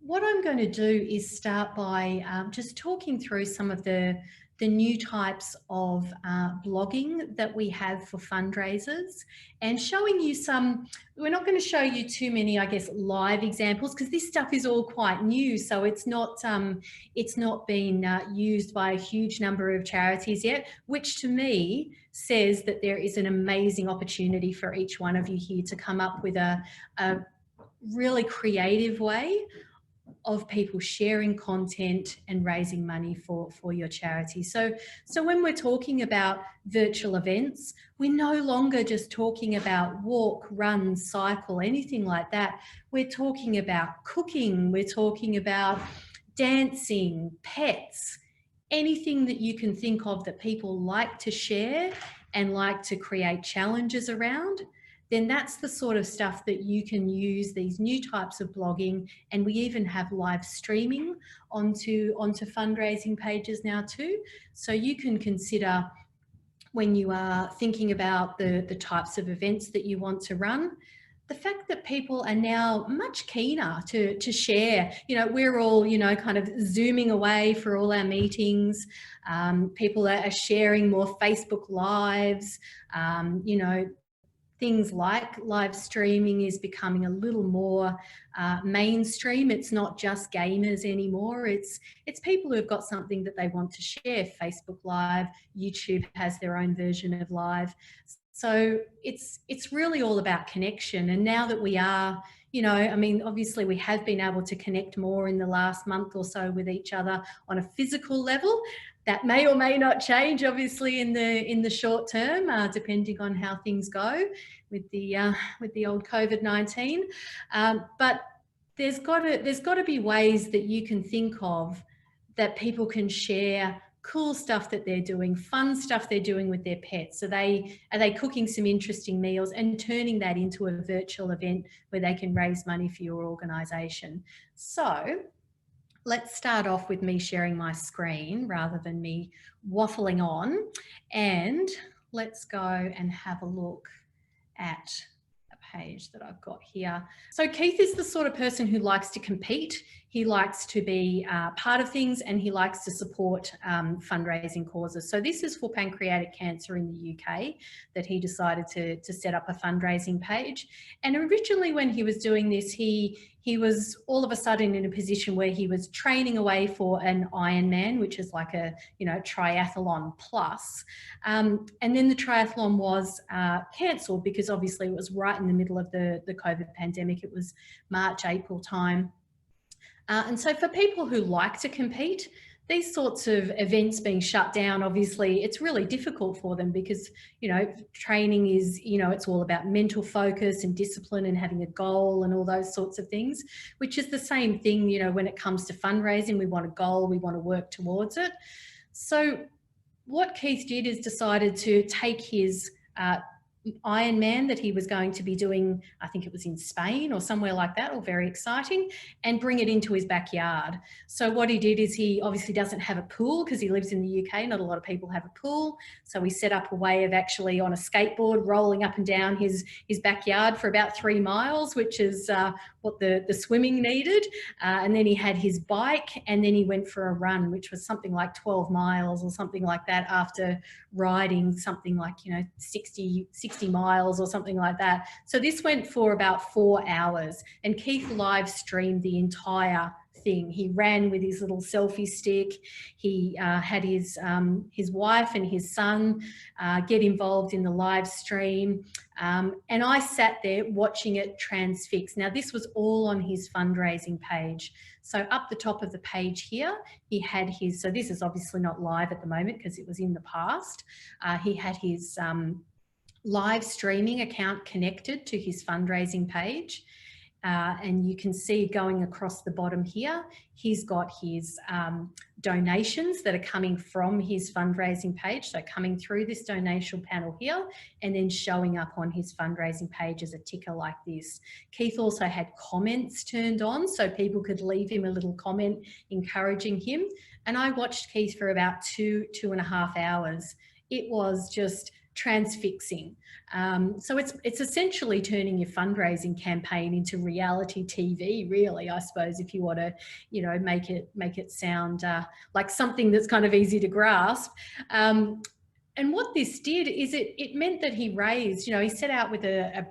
what I'm going to do is start by just talking through some of the new types of blogging that we have for fundraisers and showing you some. We're not going to show you too many, I guess, live examples because this stuff is all quite new, so it's not been used by a huge number of charities yet, which to me says that there is an amazing opportunity for each one of you here to come up with a really creative way of people sharing content and raising money for your charity. So when we're talking about virtual events, we're no longer just talking about walk, run, cycle, anything like that. We're talking about cooking, we're talking about dancing, pets, anything that you can think of that people like to share and like to create challenges around. Then that's the sort of stuff that you can use these new types of blogging. And we even have live streaming onto fundraising pages now too. So you can consider, when you are thinking about the types of events that you want to run, the fact that people are now much keener to share. We're all, kind of zooming away for all our meetings. People are sharing more Facebook Lives, things like live streaming is becoming a little more mainstream. It's not just gamers anymore. It's people who have got something that they want to share. Facebook Live, YouTube has their own version of live. So it's really all about connection. And now that we are, obviously we have been able to connect more in the last month or so with each other on a physical level. That may or may not change, obviously, in the short term, depending on how things go with the old COVID-19. But there's got to be ways that you can think of that people can share cool stuff that they're doing, fun stuff they're doing with their pets. Are they cooking some interesting meals and turning that into a virtual event where they can raise money for your organisation? So let's start off with me sharing my screen rather than me waffling on, and let's go and have a look at a page that I've got here. So Keith is the sort of person who likes to compete. He likes to be part of things, and he likes to support fundraising causes. So this is for pancreatic cancer in the UK that he decided to set up a fundraising page. And originally when he was doing this, he was all of a sudden in a position where he was training away for an Ironman, which is like a triathlon plus. And then the triathlon was cancelled because obviously it was right in the middle of the COVID pandemic. It was March, April time. And so for people who like to compete, these sorts of events being shut down, obviously it's really difficult for them because, training is, it's all about mental focus and discipline and having a goal and all those sorts of things, which is the same thing, when it comes to fundraising. We want a goal, we want to work towards it. So what Keith did is decided to take his Ironman that he was going to be doing, I think it was in Spain or somewhere like that, or very exciting, and bring it into his backyard. So what he did is, he obviously doesn't have a pool because he lives in the UK. Not a lot of people have a pool. So he set up a way of actually on a skateboard rolling up and down his backyard for about 3 miles, which is what the swimming needed. And then he had his bike, and then he went for a run, which was something like 12 miles or something like that, after riding something like, 60 miles or something like that. So this went for about 4 hours, and Keith live streamed the entire thing. He ran with his little selfie stick. He had his wife and his son get involved in the live stream. And I sat there watching it transfixed. Now, this was all on his fundraising page. So up the top of the page here, he had his, so this is obviously not live at the moment because it was in the past. He had his live streaming account connected to his fundraising page. And you can see going across the bottom here, he's got his donations that are coming from his fundraising page. So coming through this donation panel here and then showing up on his fundraising page as a ticker like this. Keith also had comments turned on so people could leave him a little comment encouraging him. And I watched Keith for about 2.5 hours. It was just transfixing. So it's essentially turning your fundraising campaign into reality TV, really, I suppose, if you want to, you know, make it sound like something that's kind of easy to grasp. And what this did is it meant that he raised, you know, he set out with a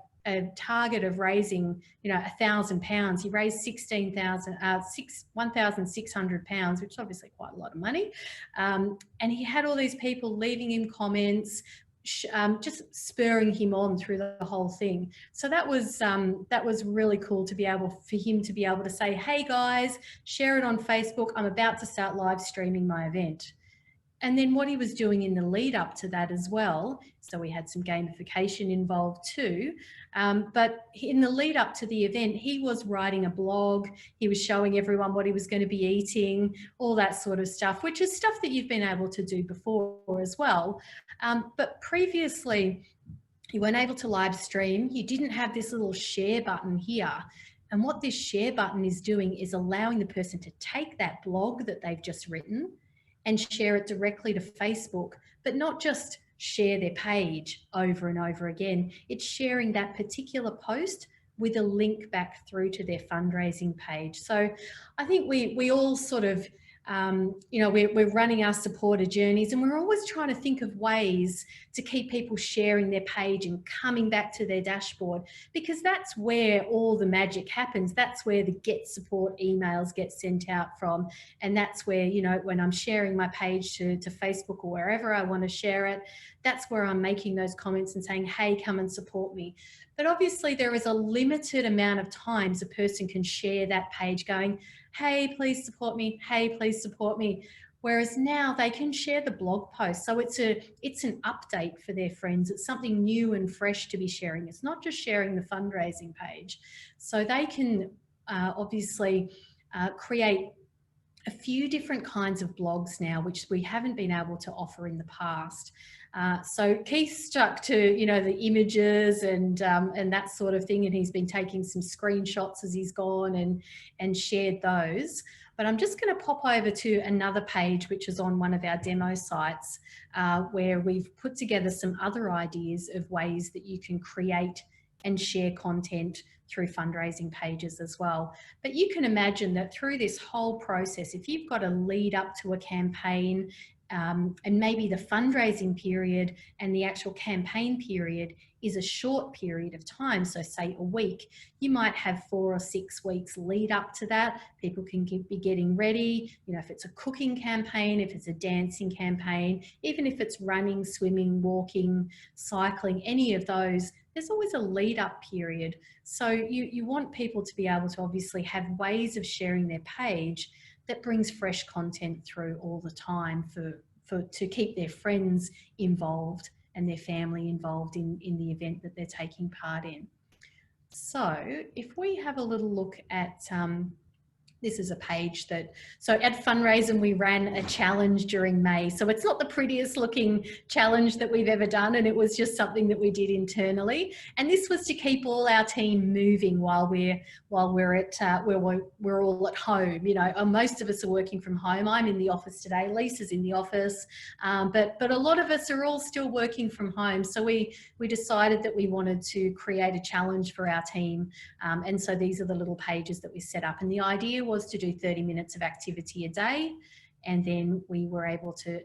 target of raising, you know, £1,000. He raised £1,600, which is obviously quite a lot of money. And he had all these people leaving him comments, just spurring him on through the whole thing. So that was really cool to be able for him to be able to say, hey guys, share it on Facebook. I'm about to start live streaming my event. And then what he was doing in the lead up to that as well, so we had some gamification involved too, but in the lead up to the event, he was writing a blog, he was showing everyone what he was going to be eating, all that sort of stuff, which is stuff that you've been able to do before as well. But previously, you weren't able to live stream, you didn't have this little share button here. And what this share button is doing is allowing the person to take that blog that they've just written and share it directly to Facebook, but not just share their page over and over again. It's sharing that particular post with a link back through to their fundraising page. So I think we all sort of, you know, we're running our supporter journeys, and we're always trying to think of ways to keep people sharing their page and coming back to their dashboard, because that's where all the magic happens. That's where the get support emails get sent out from. And that's where, you know, when I'm sharing my page to Facebook or wherever I want to share it, that's where I'm making those comments and saying, hey, come and support me. But obviously there is a limited amount of times a person can share that page going, hey, please support me. Hey, please support me. Whereas now they can share the blog post. So it's an update for their friends. It's something new and fresh to be sharing. It's not just sharing the fundraising page. So they can obviously create a few different kinds of blogs now, which we haven't been able to offer in the past. So Keith stuck to, you know, the images and that sort of thing, and he's been taking some screenshots as he's gone and shared those. But I'm just going to pop over to another page, which is on one of our demo sites, where we've put together some other ideas of ways that you can create and share content through fundraising pages as well. But you can imagine that through this whole process, if you've got a lead up to a campaign, and maybe the fundraising period and the actual campaign period is a short period of time, so say a week, you might have 4 or 6 weeks lead up to that. People can be getting ready, you know, if it's a cooking campaign, if it's a dancing campaign, even if it's running, swimming, walking, cycling, any of those, there's always a lead up period. So you want people to be able to obviously have ways of sharing their page that brings fresh content through all the time to keep their friends involved and their family involved in the event that they're taking part in. So if we have a little look at, this is a page that, so at Funraisin, we ran a challenge during May. So it's not the prettiest looking challenge that we've ever done, and it was just something that we did internally. And this was to keep all our team moving while we're all at home. You know, most of us are working from home. I'm in the office today. Lisa's in the office, but a lot of us are all still working from home. So we decided that we wanted to create a challenge for our team, and so these are the little pages that we set up. And the idea was to do 30 minutes of activity a day, and then we were able to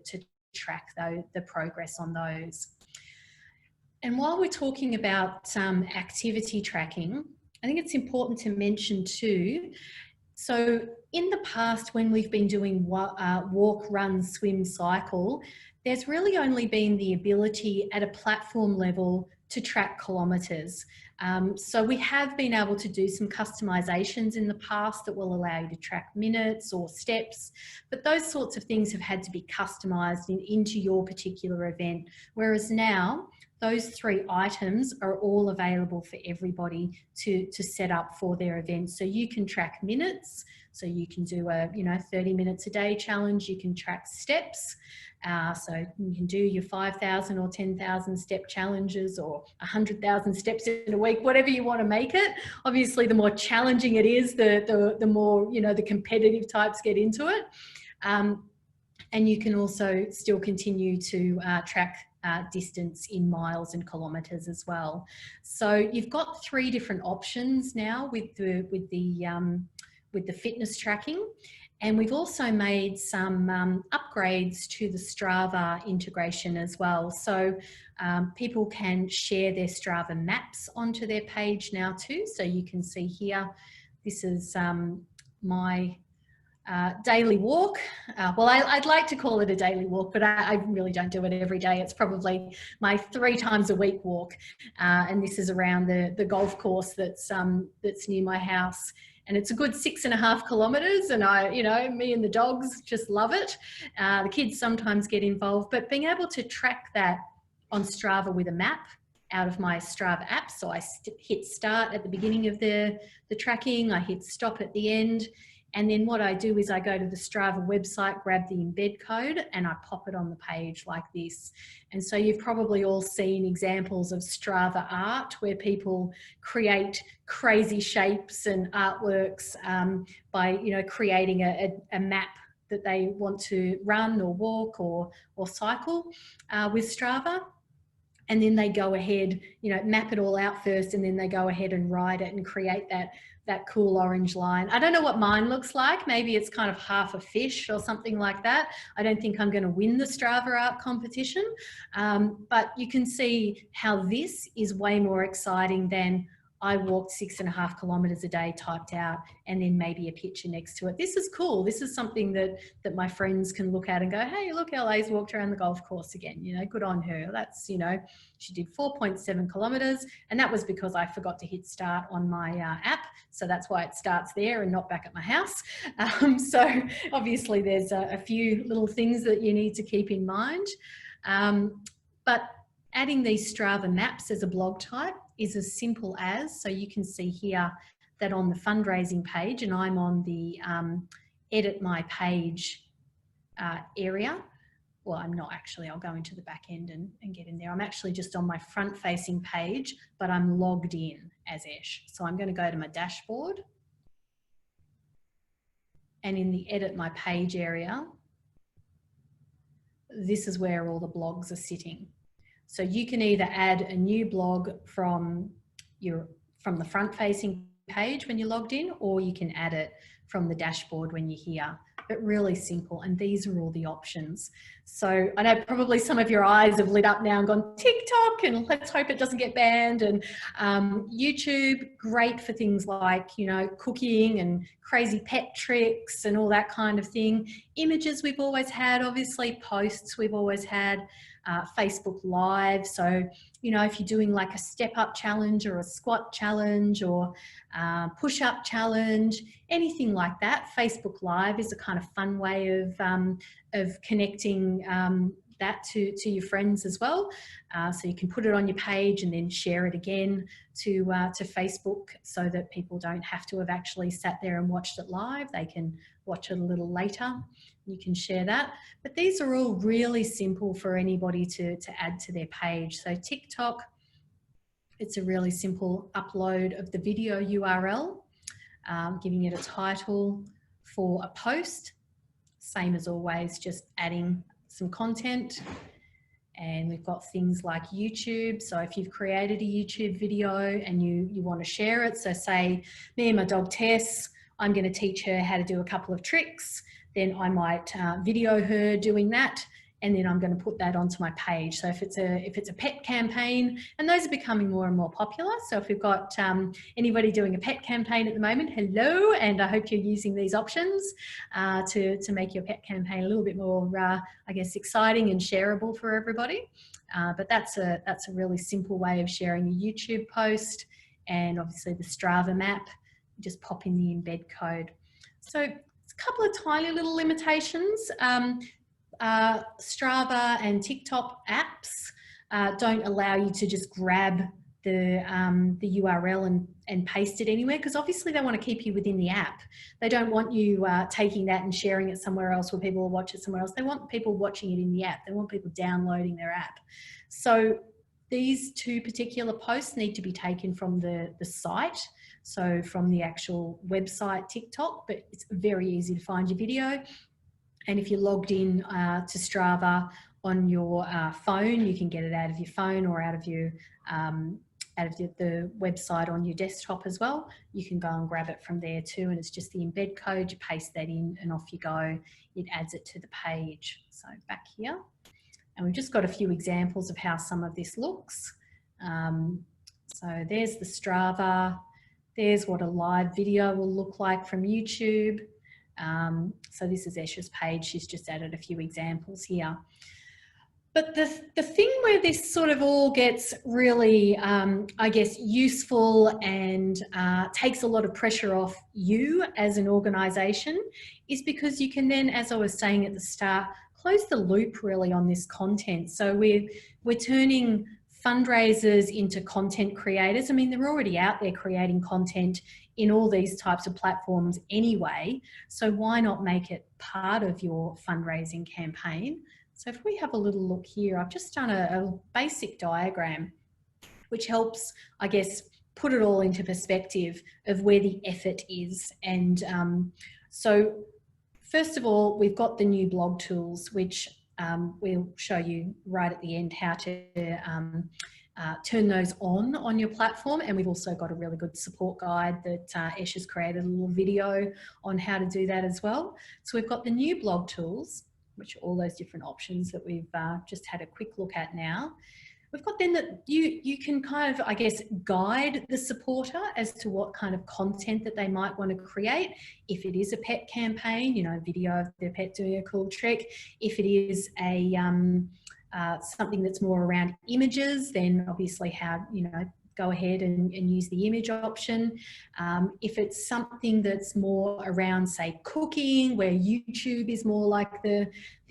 track the progress on those. And while we're talking about activity tracking, I think it's important to mention too, so in the past when we've been doing walk, run, swim, cycle, there's really only been the ability at a platform level to track kilometres. So we have been able to do some customizations in the past that will allow you to track minutes or steps, but those sorts of things have had to be customized into your particular event. Whereas now, those 3 items are all available for everybody to set up for their event. So you can track minutes, so you can do a 30 minutes a day challenge. You can track steps, so you can do your 5,000 or 10,000 step challenges, or 100,000 steps in a week, whatever you want to make it. Obviously, the more challenging it is, the more the competitive types get into it. And you can also still continue to track distance in miles and kilometres as well. So you've got 3 different options now with the fitness tracking. And we've also made some upgrades to the Strava integration as well. So people can share their Strava maps onto their page now too. So you can see here, this is my daily walk. Well, I'd like to call it a daily walk, but I really don't do it every day. It's probably my 3 times a week walk. And this is around the golf course that's near my house. And it's a good 6.5 kilometres, and me and the dogs just love it. The kids sometimes get involved, but being able to track that on Strava with a map out of my Strava app. So I hit start at the beginning of the tracking, I hit stop at the end. And then what I do is I go to the Strava website, grab the embed code, and I pop it on the page like this. And so you've probably all seen examples of Strava art where people create crazy shapes and artworks by, creating a map that they want to run or walk or cycle with Strava. And then they go ahead, map it all out first, and then they go ahead and write it and create that cool orange line. I don't know what mine looks like. Maybe it's kind of half a fish or something like that. I don't think I'm going to win the Strava art competition. But you can see how this is way more exciting than I walked 6.5 kilometres a day typed out and then maybe a picture next to it. This is cool. This is something that my friends can look at and go, hey, look, LA's walked around the golf course again. Good on her. That's, she did 4.7 kilometres, and that was because I forgot to hit start on my app. So that's why it starts there and not back at my house. So obviously there's a few little things that you need to keep in mind. But adding these Strava maps as a blog type is as simple as, so you can see here that on the fundraising page, and I'm on the edit my page area. Well, I'm not actually, I'll go into the back end and get in there. I'm actually just on my front facing page, but I'm logged in as Esh. So I'm going to go to my dashboard, and in the edit my page area, this is where all the blogs are sitting. So you can either add a new blog from the front facing page when you're logged in, or you can add it from the dashboard when you're here. But really simple, and these are all the options. So I know probably some of your eyes have lit up now and gone TikTok, and let's hope it doesn't get banned. And YouTube, great for things like, cooking and crazy pet tricks and all that kind of thing. Images we've always had, obviously. Posts we've always had. Facebook Live. So, if you're doing like a step up challenge or a squat challenge or push up challenge, anything like that, Facebook Live is a kind of fun way of connecting that to your friends as well. So you can put it on your page and then share it again to Facebook, so that people don't have to have actually sat there and watched it live. They can watch it a little later. You can share that. But these are all really simple for anybody to add to their page. So TikTok, it's a really simple upload of the video URL, giving it a title for a post. Same as always, just adding some content. And we've got things like YouTube. So if you've created a YouTube video and you want to share it, so say me and my dog Tess, I'm going to teach her how to do a couple of tricks. Then I might video her doing that, and then I'm going to put that onto my page. So if it's a pet campaign, and those are becoming more and more popular. So if we've got anybody doing a pet campaign at the moment, hello, and I hope you're using these options to make your pet campaign a little bit more, I guess, exciting and shareable for everybody. But that's a really simple way of sharing a YouTube post, and obviously the Strava map. Just pop in the embed code. So it's a couple of tiny little limitations. Strava and TikTok apps don't allow you to just grab the URL and paste it anywhere, because obviously they want to keep you within the app. They don't want you taking that and sharing it somewhere else where people will watch it somewhere else. They want people watching it in the app. They want people downloading their app. So these 2 particular posts need to be taken from the site. So from the actual website TikTok, but it's very easy to find your video. And if you're logged in to Strava on your phone. You can get it out of your phone or out of your the website on your desktop as well. You can go and grab it from there too, and it's just the embed code. You paste that in and off you go. It adds it to the page. So back here, and we've just got a few examples of how some of this looks. So there's the Strava. There's what a live video will look like from YouTube. So this is Esha's page. She's just added a few examples here. But the thing where this sort of all gets really, I guess, useful and takes a lot of pressure off you as an organisation is because you can then, as I was saying at the start, close the loop really on this content. So we're turning fundraisers into content creators. I mean, they're already out there creating content in all these types of platforms anyway. So why not make it part of your fundraising campaign? So if we have a little look here, I've just done a basic diagram which helps, I guess, put it all into perspective of where the effort is. And so first of all, we've got the new blog tools, which we'll show you right at the end how to turn those on your platform. And we've also got a really good support guide that Esh has created a little video on how to do that as well. So we've got the new blog tools, which are all those different options that we've just had a quick look at now. We've got then that you can kind of, I guess, guide the supporter as to what kind of content that they might want to create. If it is a pet campaign, you know, video of their pet doing a cool trick. If it is a something that's more around images, then obviously how, you know, go ahead and use the image option. If it's something that's more around, say, cooking, where YouTube is more like the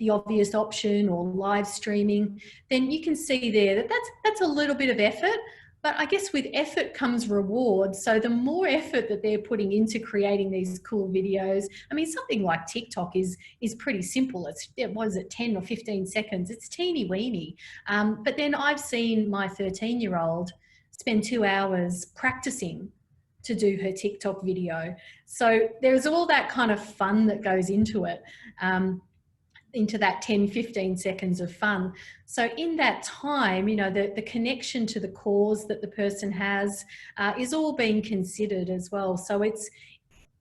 obvious option, or live streaming, then you can see there that that's a little bit of effort. But I guess with effort comes reward. So the more effort that they're putting into creating these cool videos, I mean, something like TikTok is pretty simple. What is it, 10 or 15 seconds? It's teeny weeny. But then I've seen my 13-year-old spend 2 hours practicing to do her TikTok video. So there's all that kind of fun that goes into it, into that 10, 15 seconds of fun. So in that time, you know, the connection to the cause that the person has is all being considered as well. So it's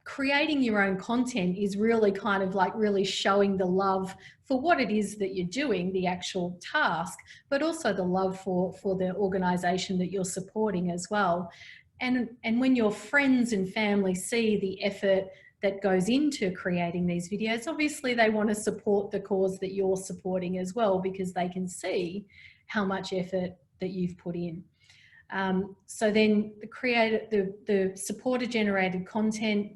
creating your own content is really kind of like really showing the love for what it is that you're doing, the actual task, but also the love for the organisation that you're supporting as well. And when your friends and family see the effort that goes into creating these videos, obviously they want to support the cause that you're supporting as well, because they can see how much effort that you've put in. So then the supporter generated content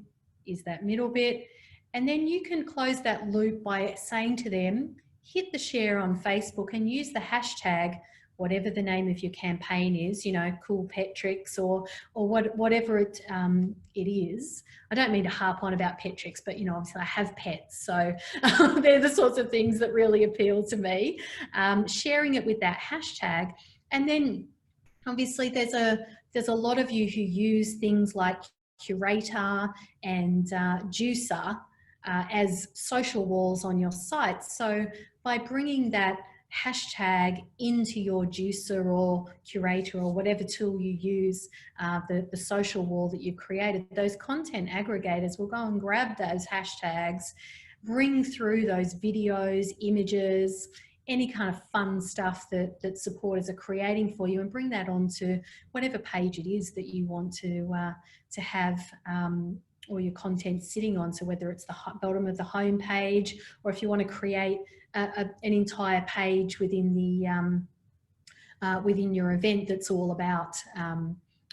is that middle bit. And then you can close that loop by saying to them, hit the share on Facebook and use the hashtag, whatever the name of your campaign is, you know, cool pet tricks or whatever it is. I don't mean to harp on about pet tricks, but, you know, obviously I have pets. So they're the sorts of things that really appeal to me. Sharing it with that hashtag. And then obviously there's a lot of you who use things like Curator and Juicer as social walls on your site. So by bringing that hashtag into your Juicer or Curator or whatever tool you use, the social wall that you've created, those content aggregators will go and grab those hashtags, bring through those videos, images, any kind of fun stuff that supporters are creating for you, and bring that onto whatever page it is that you want to have all your content sitting on. So whether it's the bottom of the home page, or if you want to create an entire page within the within your event that's all about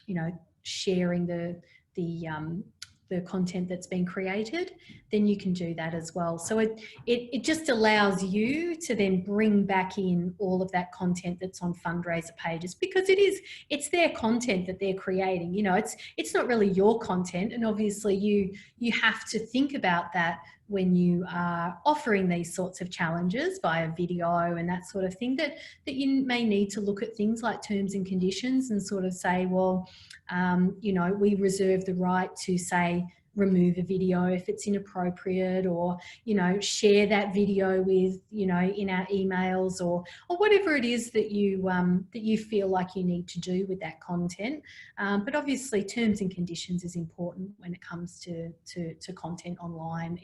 you know, sharing the content that's been created, then you can do that as well. So it just allows you to then bring back in all of that content that's on fundraiser pages, because it's their content that they're creating. You know, it's not really your content, and obviously you have to think about that when you are offering these sorts of challenges via video and that sort of thing, that you may need to look at things like terms and conditions and sort of say, well, you know, we reserve the right to say remove a video if it's inappropriate, or, you know, share that video with, you know, in our emails, or whatever it is that you feel like you need to do with that content. But obviously terms and conditions is important when it comes to content online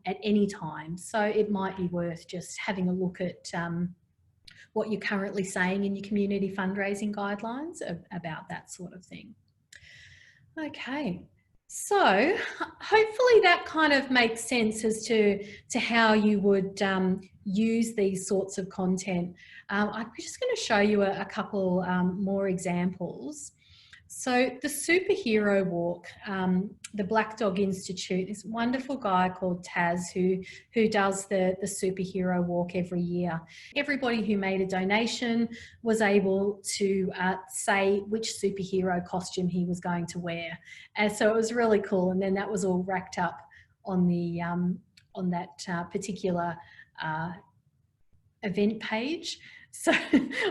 at any time. So it might be worth just having a look at what you're currently saying in your community fundraising guidelines about that sort of thing. Okay, so hopefully that kind of makes sense as to how you would use these sorts of content. I'm just going to show you a couple more examples. So the superhero walk, the Black Dog Institute, this wonderful guy called Taz who does the superhero walk every year. Everybody who made a donation was able to say which superhero costume he was going to wear. And so it was really cool. And then that was all racked up on the on that particular event page. So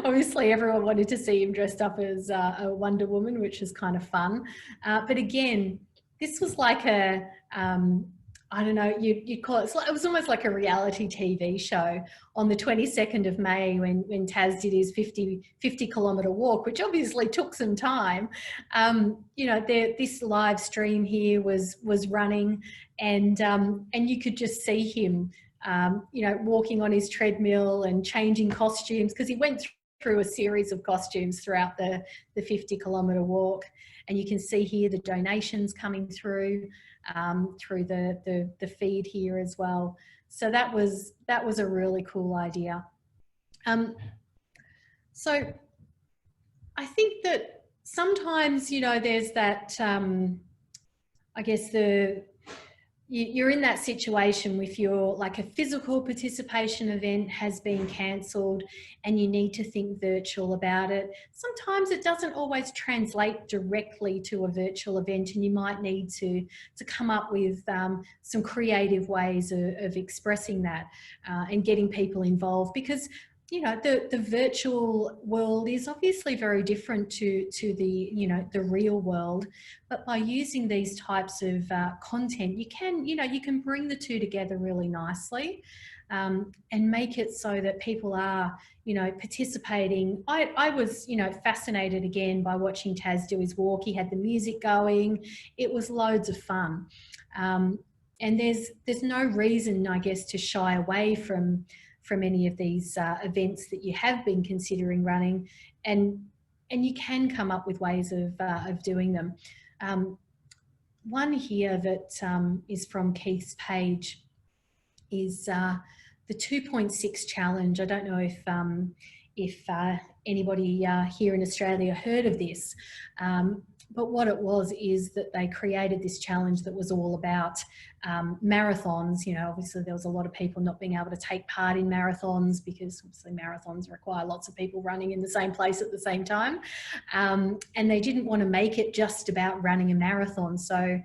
obviously everyone wanted to see him dressed up as a Wonder Woman, which is kind of fun. But again, this was like a, I don't know, you'd call it, it was almost like a reality TV show on the 22nd of May when Taz did his 50-kilometre walk, which obviously took some time. You know, this live stream here was running, and you could just see him you know, walking on his treadmill and changing costumes, because he went through a series of costumes throughout the 50-kilometre walk. And you can see here the donations coming through the feed here as well. So that was a really cool idea. So I think that sometimes, you know, there's that, I guess you're in that situation with your, like, a physical participation event has been cancelled and you need to think virtual about it. Sometimes it doesn't always translate directly to a virtual event, and you might need to come up with some creative ways of expressing that and getting people involved, because you know, the virtual world is obviously very different to the, you know, the real world. But by using these types of content, you can bring the two together really nicely and make it so that people are, you know, participating. I was, you know, fascinated again by watching Taz do his walk. He had the music going. It was loads of fun. And there's no reason, I guess, to shy away from any of these events that you have been considering running, and you can come up with ways of doing them. One here that is from Keith's page is the 2.6 challenge. I don't know if anybody here in Australia heard of this, but what it was is that they created this challenge that was all about marathons. You know, obviously there was a lot of people not being able to take part in marathons because obviously marathons require lots of people running in the same place at the same time. And they didn't want to make it just about running a marathon. So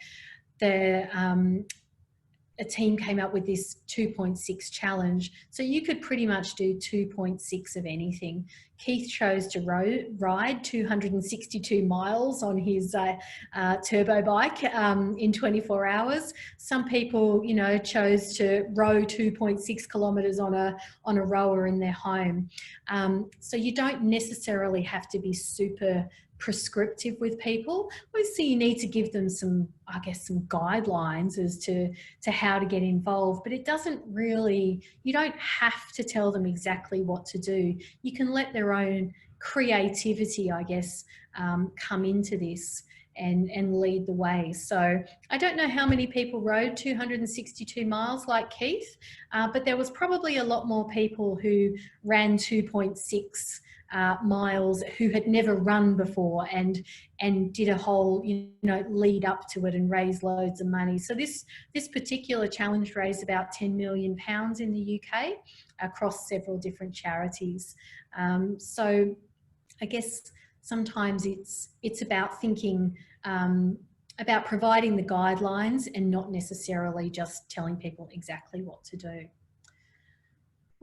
a team came up with this 2.6 challenge. So you could pretty much do 2.6 of anything. Keith chose to ride 262 miles on his turbo bike in 24 hours. Some people, you know, chose to row 2.6 kilometres on a rower in their home. So you don't necessarily have to be super prescriptive with people. Obviously you need to give them some, I guess, some guidelines as to how to get involved, but it doesn't really, you don't have to tell them exactly what to do. You can let their own creativity, I guess, come into this and lead the way. So I don't know how many people rode 262 miles like Keith, but there was probably a lot more people who ran 2.6 miles who had never run before and did a whole, you know, lead up to it and raised loads of money. So this particular challenge raised about £10 million in the UK across several different charities. So I guess sometimes it's about thinking about providing the guidelines and not necessarily just telling people exactly what to do.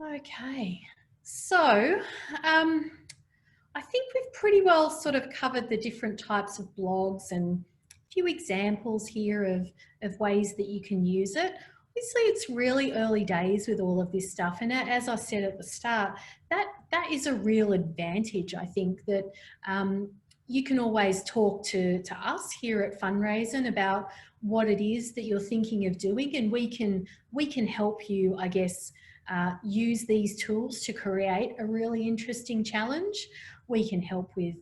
Okay. So I think we've pretty well sort of covered the different types of blogs, and if few examples here of ways that you can use it. Obviously, it's really early days with all of this stuff. And as I said at the start, that is a real advantage, I think, that you can always talk to us here at Funraisin about what it is that you're thinking of doing, and we can help you, I guess, use these tools to create a really interesting challenge. We can help with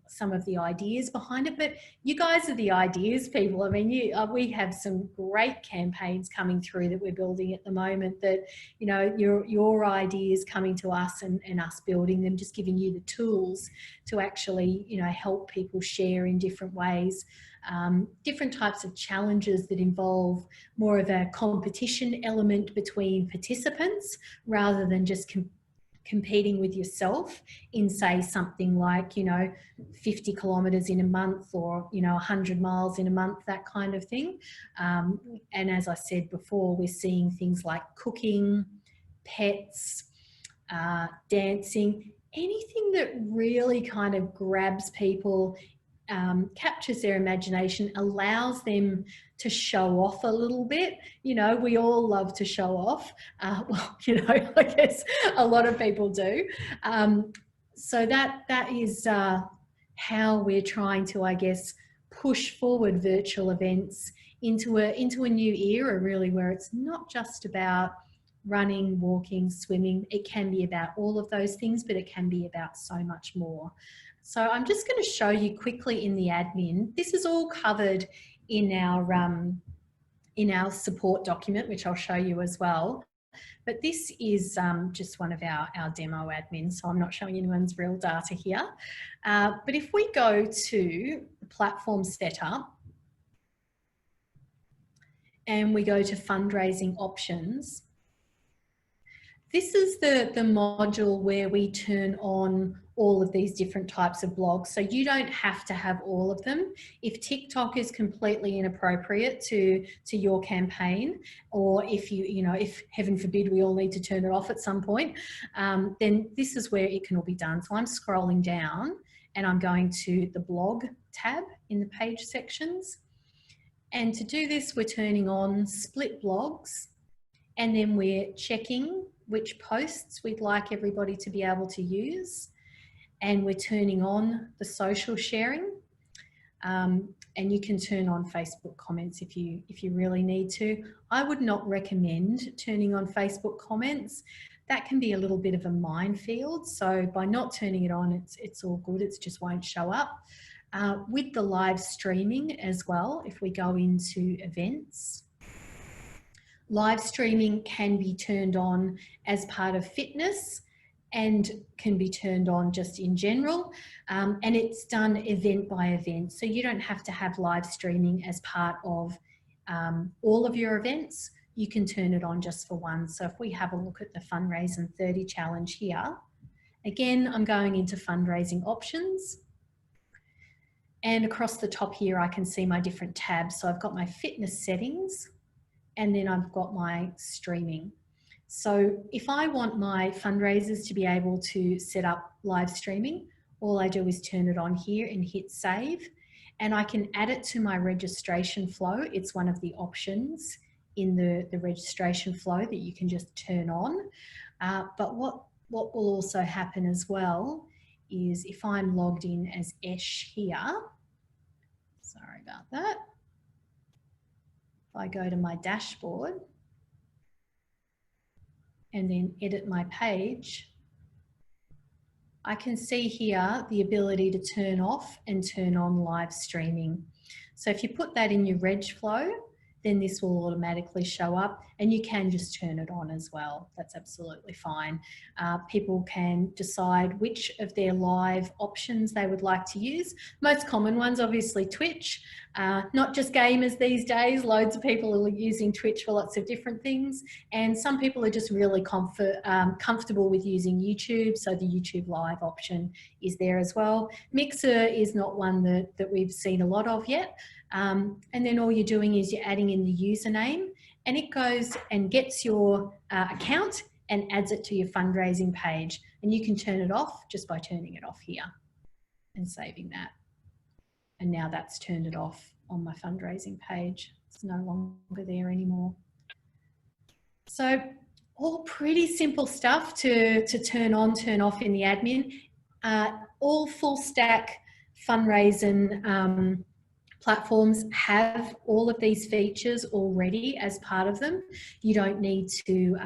some of the ideas behind it, but you guys are the ideas people. I mean, we have some great campaigns coming through that we're building at the moment that, your ideas coming to us and us building them, just giving you the tools to actually, help people share in different ways. Different types of challenges that involve more of a competition element between participants rather than just competing with yourself in, say, something like 50 kilometres in a month, or 100 miles in a month, that kind of thing. And as I said before, we're seeing things like cooking, pets, dancing, anything that really kind of grabs people, captures their imagination, allows them to show off a little bit. We all love to show off. Well, I guess a lot of people do. So that is how we're trying to, I guess, push forward virtual events into a new era, really, where it's not just about running, walking, swimming. It can be about all of those things, but it can be about so much more. So I'm just going to show you quickly in the admin. This is all covered in our support document, which I'll show you as well. But this is just one of our demo admins, so I'm not showing anyone's real data here. But if we go to the platform setup and we go to fundraising options, this is the module where we turn on all of these different types of blogs. So you don't have to have all of them. If TikTok is completely inappropriate to your campaign, or if if heaven forbid we all need to turn it off at some point, then this is where it can all be done. So I'm scrolling down and I'm going to the blog tab in the page sections. And to do this, we're turning on split blogs, and then we're checking which posts we'd like everybody to be able to use. And we're turning on the social sharing. And you can turn on Facebook comments if you really need to. I would not recommend turning on Facebook comments. That can be a little bit of a minefield. So by not turning it on, it's all good. It just won't show up. With the live streaming as well, if we go into events, live streaming can be turned on as part of fitness and can be turned on just in general. And it's done event by event. So you don't have to have live streaming as part of all of your events. You can turn it on just for one. So if we have a look at the Funraisin 30 challenge here, again, I'm going into fundraising options. And across the top here, I can see my different tabs. So I've got my fitness settings, and then I've got my streaming. So if I want my fundraisers to be able to set up live streaming, all I do is turn it on here and hit save, and I can add it to my registration flow. It's one of the options in the registration flow that you can just turn on. But what will also happen as well is if I'm logged in as Esh here, sorry about that. If I go to my dashboard and then edit my page, I can see here the ability to turn off and turn on live streaming. So if you put that in your reg flow, then this will automatically show up, and you can just turn it on as well. That's absolutely fine. People can decide which of their live options they would like to use. Most common ones, obviously Twitch, not just gamers these days. Loads of people are using Twitch for lots of different things. And some people are just really comfortable with using YouTube. So the YouTube live option is there as well. Mixer is not one that we've seen a lot of yet. And then all you're doing is you're adding in the username, and it goes and gets your account and adds it to your fundraising page. And you can turn it off just by turning it off here and saving that. and now that's turned it off on my fundraising page. It's no longer there anymore. So all pretty simple stuff to turn on, turn off in the admin. All full stack Funraisin platforms have all of these features already as part of them. You don't need to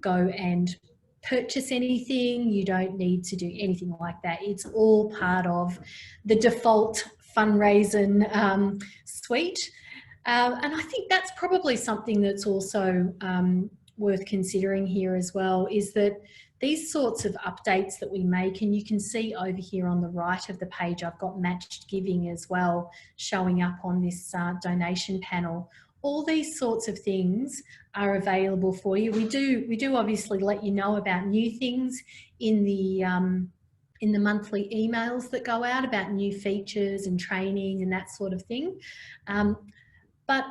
go and purchase anything. You don't need to do anything like that. It's all part of the default Funraisin suite. And I think that's probably something that's also worth considering here as well, is that these sorts of updates that we make, and you can see over here on the right of the page, I've got matched giving as well showing up on this donation panel. All these sorts of things are available for you. We do obviously let you know about new things in the monthly emails that go out about new features and training and that sort of thing. But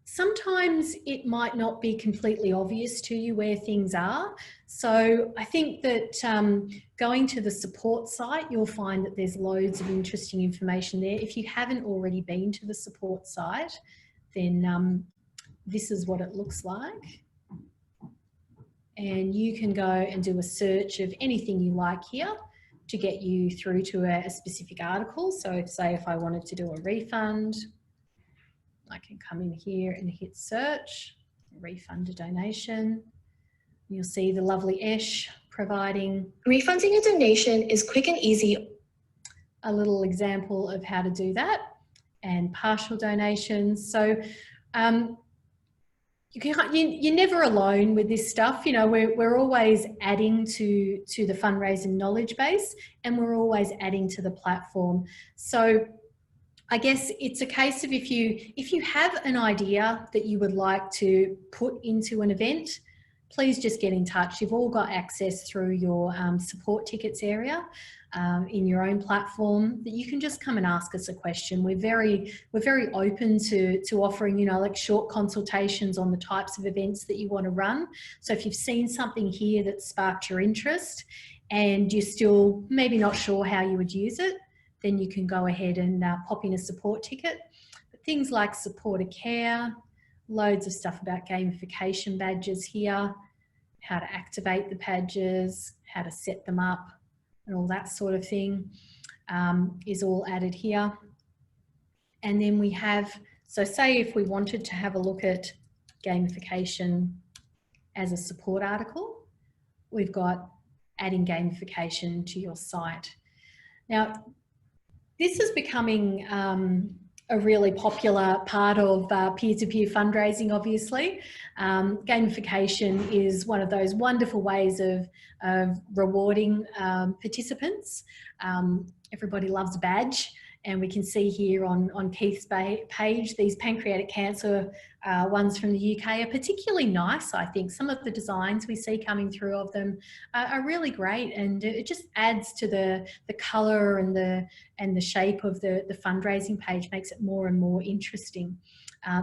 sometimes it might not be completely obvious to you where things are. So I think that going to the support site, you'll find that there's loads of interesting information there. If you haven't already been to the support site, then this is what it looks like. And you can go and do a search of anything you like here to get you through to a specific article. So if I wanted to do a refund, I can come in here and hit search, refund a donation. You'll see the lovely Esh providing refunding a donation is quick and easy. A little example of how to do that, and partial donations. So you're never alone with this stuff. You know, we're always adding to the Funraisin knowledge base, and we're always adding to the platform. So I guess it's a case of if you have an idea that you would like to put into an event, please just get in touch. You've all got access through your support tickets area in your own platform that you can just come and ask us a question. We're very open to offering, you know, like short consultations on the types of events that you want to run. So if you've seen something here that sparked your interest and you're still maybe not sure how you would use it, then you can go ahead and pop in a support ticket. But things like supporter care, loads of stuff about gamification badges here, how to activate the badges, how to set them up, and all that sort of thing is all added here. And then we have, so say if we wanted to have a look at gamification as a support article, we've got adding gamification to your site. Now, this is becoming a really popular part of peer-to-peer fundraising, obviously. Gamification is one of those wonderful ways of rewarding participants. Everybody loves a badge, and we can see here on Keith's page, these pancreatic cancer ones from the UK are particularly nice, I think. Some of the designs we see coming through of them are really great, and it just adds to the colour and the shape of the fundraising page, makes it more and more interesting.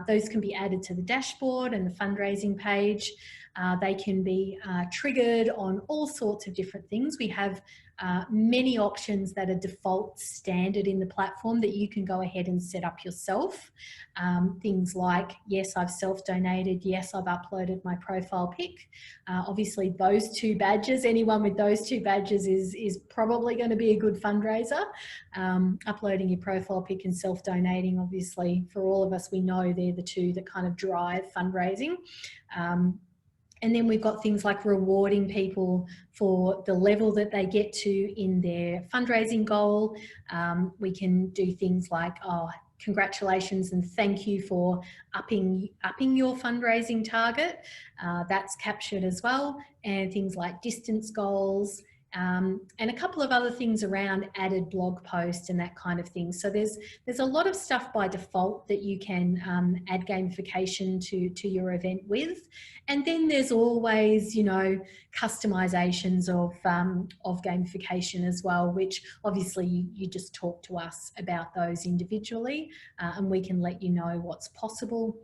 Those can be added to the dashboard and the fundraising page. They can be triggered on all sorts of different things. We have many options that are default standard in the platform that you can go ahead and set up yourself. Things like, yes, I've self-donated, yes, I've uploaded my profile pic. Obviously those two badges, anyone with those two badges is probably going to be a good fundraiser. Uploading your profile pic and self-donating, obviously for all of us, we know they're the two that kind of drive fundraising. And then we've got things like rewarding people for the level that they get to in their fundraising goal. We can do things like, oh, congratulations and thank you for upping your fundraising target. That's captured as well. And things like distance goals, and a couple of other things around added blog posts and that kind of thing. So there's a lot of stuff by default that you can add gamification to your event with. And then there's always, you know, customizations of gamification as well, which obviously you just talk to us about those individually, and we can let you know what's possible.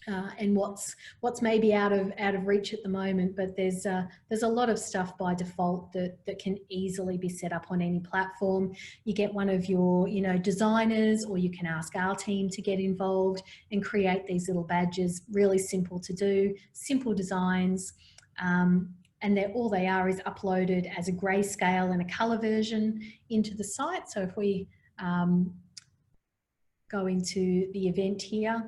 and what's maybe out of reach at the moment. But there's a lot of stuff by default that can easily be set up on any platform. You get one of your designers, or you can ask our team to get involved and create these little badges. Really simple to do, simple designs. And all they are is uploaded as a grayscale and a colour version into the site. So if we go into the event here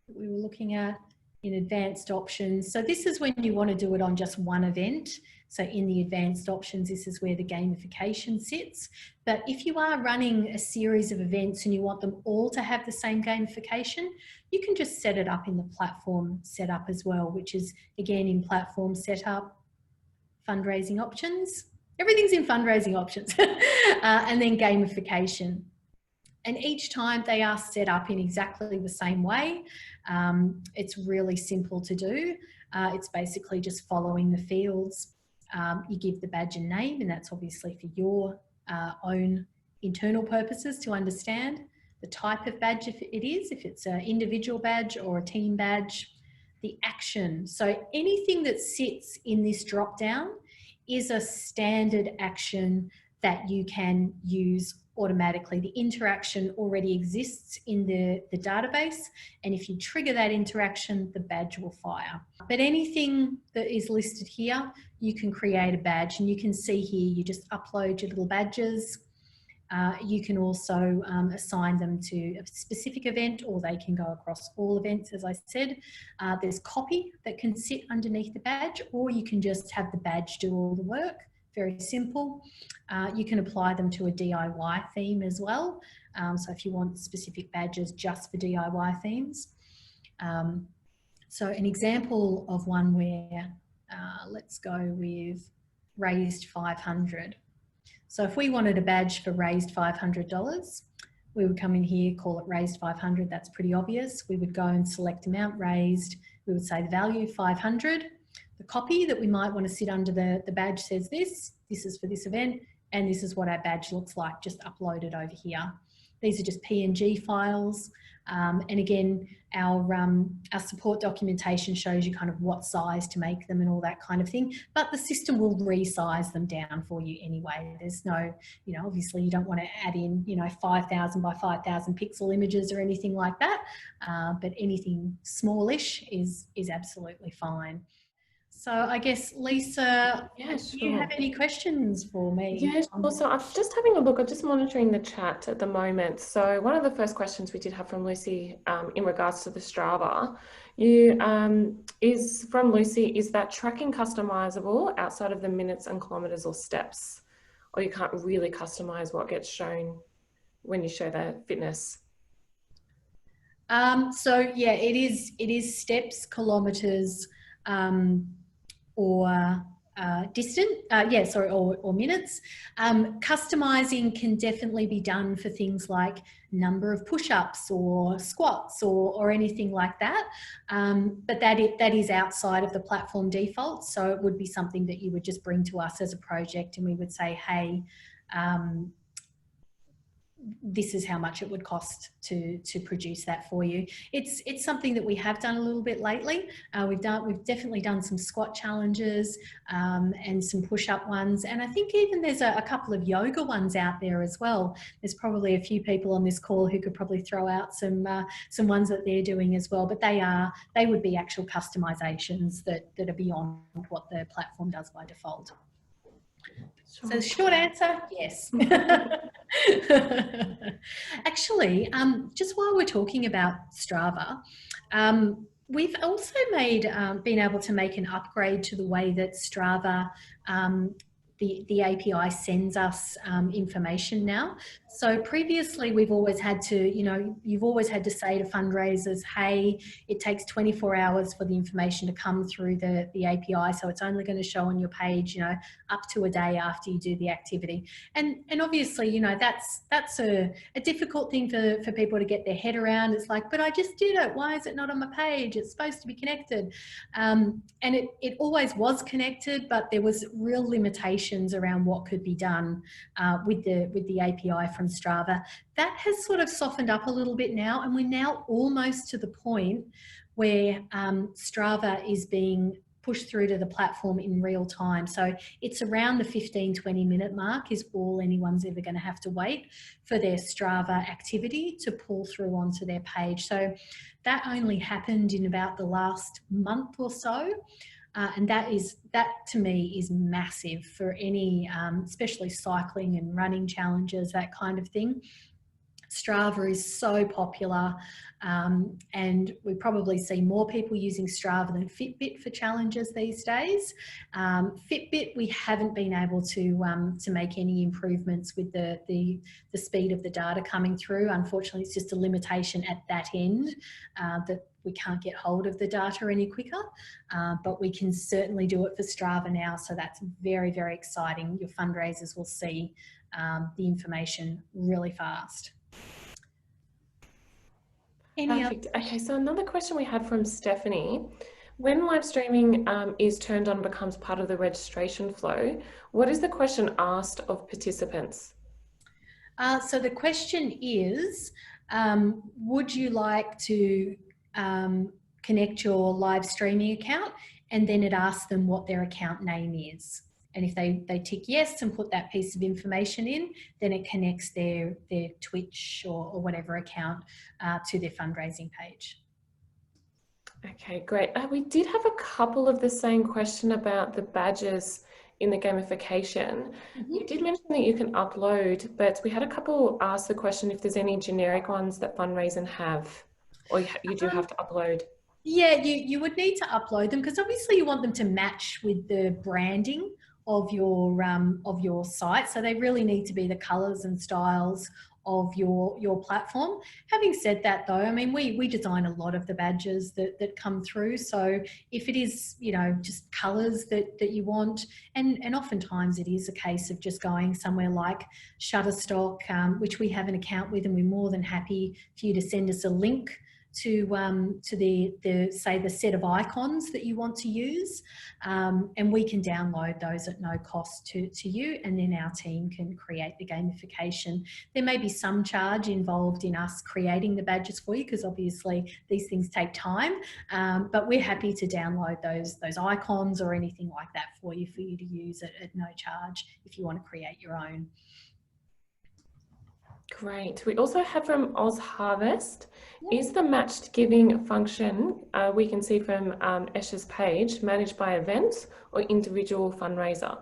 that we were looking at in advanced options. So this is when you want to do it on just one event. So in the advanced options, this is where the gamification sits. But if you are running a series of events and you want them all to have the same gamification, you can just set it up in the platform setup as well, which is again in platform setup, fundraising options. Everything's in fundraising options. And then gamification. And each time they are set up in exactly the same way. It's really simple to do. It's basically just following the fields. You give the badge a name, and that's obviously for your own internal purposes to understand the type of badge if it's an individual badge or a team badge. The action. So anything that sits in this drop down is a standard action that you can use automatically. The interaction already exists in the database, and if you trigger that interaction, the badge will fire. But anything that is listed here, you can create a badge, and you can see here, you just upload your little badges. You can also assign them to a specific event, or they can go across all events, as I said. There's copy that can sit underneath the badge, or you can just have the badge do all the work. Very simple. You can apply them to a DIY theme as well. So if you want specific badges just for DIY themes. So an example of one where, let's go with raised 500. So if we wanted a badge for raised $500, we would come in here, call it raised 500. That's pretty obvious. We would go and select amount raised. We would say the value 500. The copy that we might want to sit under the badge says this is for this event, and this is what our badge looks like, just uploaded over here. These are just PNG files. And again, our support documentation shows you kind of what size to make them and all that kind of thing, but the system will resize them down for you anyway. There's no, obviously you don't want to add in, 5,000 by 5,000 pixel images or anything like that, but anything smallish is absolutely fine. So I guess, Lisa, do you have any questions for me? Yeah, sure. So I'm just having a look. I'm just monitoring the chat at the moment. So one of the first questions we did have from Lucy in regards to the Strava is from Lucy, is that tracking customizable outside of the minutes and kilometers or steps? Or you can't really customize what gets shown when you show the fitness? So yeah, it is steps, kilometers, or or minutes. Customizing can definitely be done for things like number of push-ups or squats or anything like that. But that is outside of the platform default. So it would be something that you would just bring to us as a project, and we would say, hey, this is how much it would cost to produce that for you. It's something that we have done a little bit lately. We've definitely done some squat challenges and some push-up ones, and I think even there's a couple of yoga ones out there as well. There's probably a few people on this call who could probably throw out some ones that they're doing as well, but they would be actual customizations that are beyond what the platform does by default. So the short answer, yes. Actually, just while we're talking about Strava, we've also been able to make an upgrade to the way that Strava, the API sends us information now. So previously we've always had to, you've always had to say to fundraisers, hey, it takes 24 hours for the information to come through the API. So it's only going to show on your page, up to a day after you do the activity. And obviously, that's a difficult thing for people to get their head around. It's like, but I just did it. Why is it not on my page? It's supposed to be connected. And it always was connected, but there was real limitations around what could be done with the API from Strava. That has sort of softened up a little bit now, and we're now almost to the point where Strava is being pushed through to the platform in real time. So it's around the 15-20 minute mark is all anyone's ever going to have to wait for their Strava activity to pull through onto their page. So that only happened in about the last month or so. And that to me is massive for any, especially cycling and running challenges, that kind of thing. Strava is so popular, and we probably see more people using Strava than Fitbit for challenges these days. Fitbit, we haven't been able to make any improvements with the speed of the data coming through. Unfortunately, it's just a limitation at that end, that we can't get hold of the data any quicker, but we can certainly do it for Strava now. So that's very, very exciting. Your fundraisers will see the information really fast. Perfect. Okay, so another question we had from Stephanie. When live streaming is turned on and becomes part of the registration flow, what is the question asked of participants? So the question is, would you like to connect your live streaming account? And then it asks them what their account name is. And if they tick yes and put that piece of information in, then it connects their Twitch or whatever account to their fundraising page. Okay, great. We did have a couple of the same question about the badges in the gamification. You did mention that you can upload, but we had a couple ask the question if there's any generic ones that Funraisin have, or you do have to upload. Yeah, you would need to upload them because obviously you want them to match with the branding of your site. So they really need to be the colours and styles of your platform. Having said that though, I mean, we design a lot of the badges that come through. So if it is, you know, just colours that you want, and oftentimes it is a case of just going somewhere like Shutterstock, which we have an account with, and we're more than happy for you to send us a link to the say the set of icons that you want to use, and we can download those at no cost to you, and then our team can create the gamification. There may be some charge involved in us creating the badges for you because obviously these things take time, but we're happy to download those icons or anything like that for you to use at no charge if you want to create your own. Great. We also have from Oz Harvest, is the matched giving function we can see from Esha's page managed by event or individual fundraiser?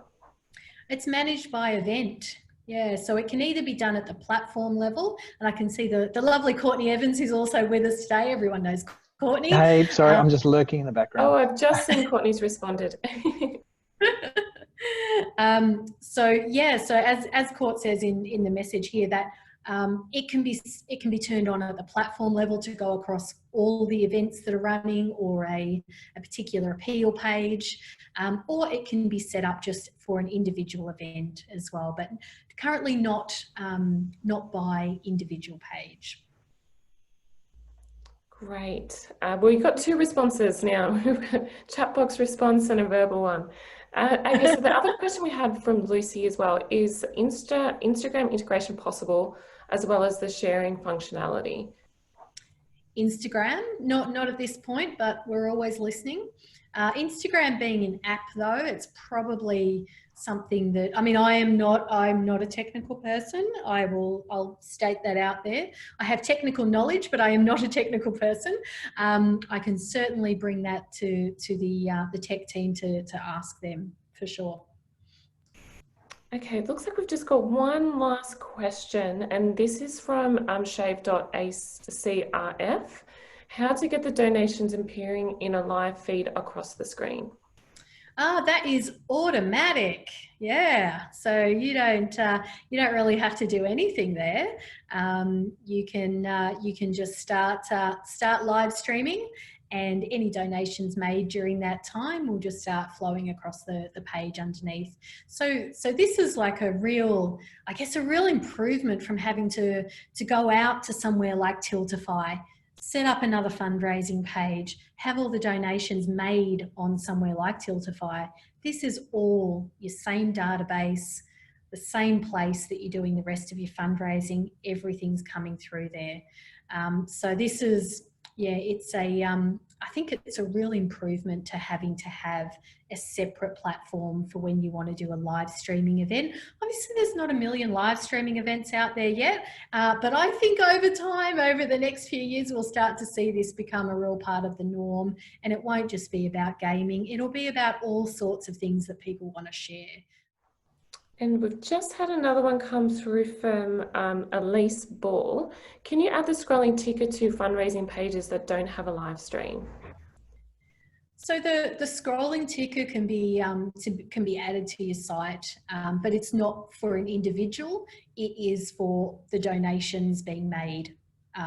It's managed by event. Yeah, so it can either be done at the platform level, and I can see the lovely Courtney Evans who's also with us today. Everyone knows Courtney. Hey, sorry, I'm just lurking in the background. Oh, I've just seen Courtney's responded. So yeah, so as Court says in the message here, that it can be turned on at the platform level to go across all the events that are running, or a particular appeal page, or it can be set up just for an individual event as well, but currently not by individual page. Great. Well, we've got two responses now. Chat box response and a verbal one. Okay, so the other question we had from Lucy as well is Instagram integration possible, as well as the sharing functionality? Instagram, not at this point, but we're always listening. Instagram being an app though, it's probably something that, I mean, I'm not a technical person. I'll state that out there. I have technical knowledge, but I am not a technical person. I can certainly bring that to the tech team to ask them for sure. Okay, it looks like we've just got one last question, and this is from shave.acrf. How to get the donations appearing in a live feed across the screen? That is automatic. Yeah, so you don't really have to do anything there. You can just start live streaming, and any donations made during that time will just start flowing across the page underneath. So this is like a real improvement from having to go out to somewhere like Tiltify, set up another fundraising page, have all the donations made on somewhere like Tiltify. This is all your same database, the same place that you're doing the rest of your fundraising. Everything's coming through there. So this is yeah, it's I think it's a real improvement to having to have a separate platform for when you want to do a live streaming event. Obviously, there's not a million live streaming events out there yet, but I think over time, over the next few years, we'll start to see this become a real part of the norm, and it won't just be about gaming. It'll be about all sorts of things that people want to share. And we've just had another one come through from Elise Ball. Can you add the scrolling ticker to fundraising pages that don't have a live stream? So the scrolling ticker can be added to your site, but it's not for an individual. It is for the donations being made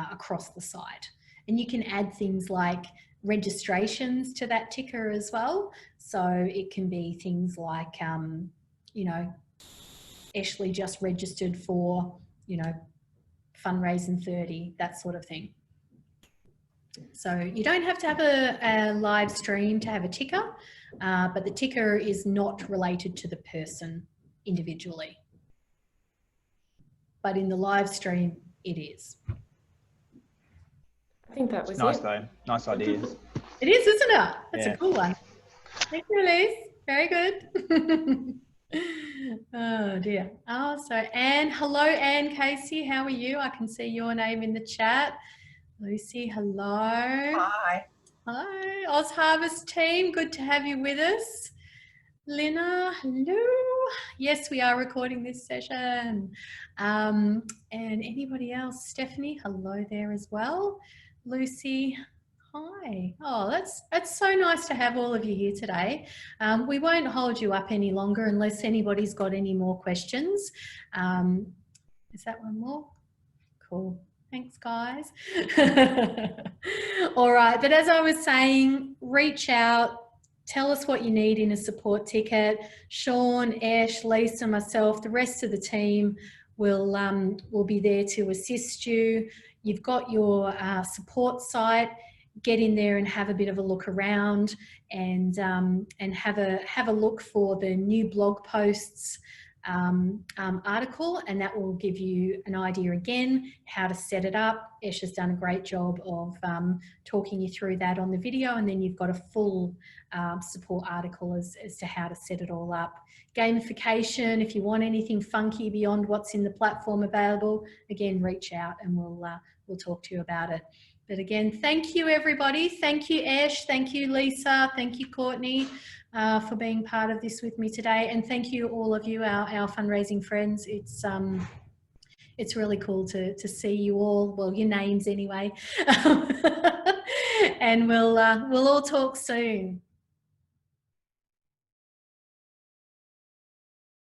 across the site. And you can add things like registrations to that ticker as well. So it can be things like, you know, Ashley just registered for, you know, Funraisin 30, that sort of thing. So you don't have to have a live stream to have a ticker, but the ticker is not related to the person individually. But in the live stream, it is. I think that was Nice it. though. Nice ideas. It is, isn't it? That's Yeah. a cool one. Thank you, Elise. Very good. Oh dear. Oh, so Anne, hello Anne Casey, how are you? I can see your name in the chat. Lucy, hello. Hi. Hi, Oz Harvest team, good to have you with us. Lina, hello. Yes, we are recording this session. And anybody else? Stephanie, hello there as well. Lucy, hi. Oh, that's so nice to have all of you here today. We won't hold you up any longer unless anybody's got any more questions. Is that one more? Cool. Thanks, guys. All right, but as I was saying, reach out, tell us what you need in a support ticket. Sean, Ash, Lisa, myself, the rest of the team will be there to assist you. You've got your support site. Get in there and have a bit of a look around, and have a look for the new blog posts article, and that will give you an idea again how to set it up. Ash has done a great job of talking you through that on the video, and then you've got a full support article as to how to set it all up. Gamification, if you want anything funky beyond what's in the platform available, again, reach out and we'll talk to you about it. But again, thank you everybody. Thank you Ash, thank you Lisa, thank you Courtney for being part of this with me today, and thank you all of you, our fundraising friends. It's really cool to see you all, well, your names anyway. And we'll all talk soon.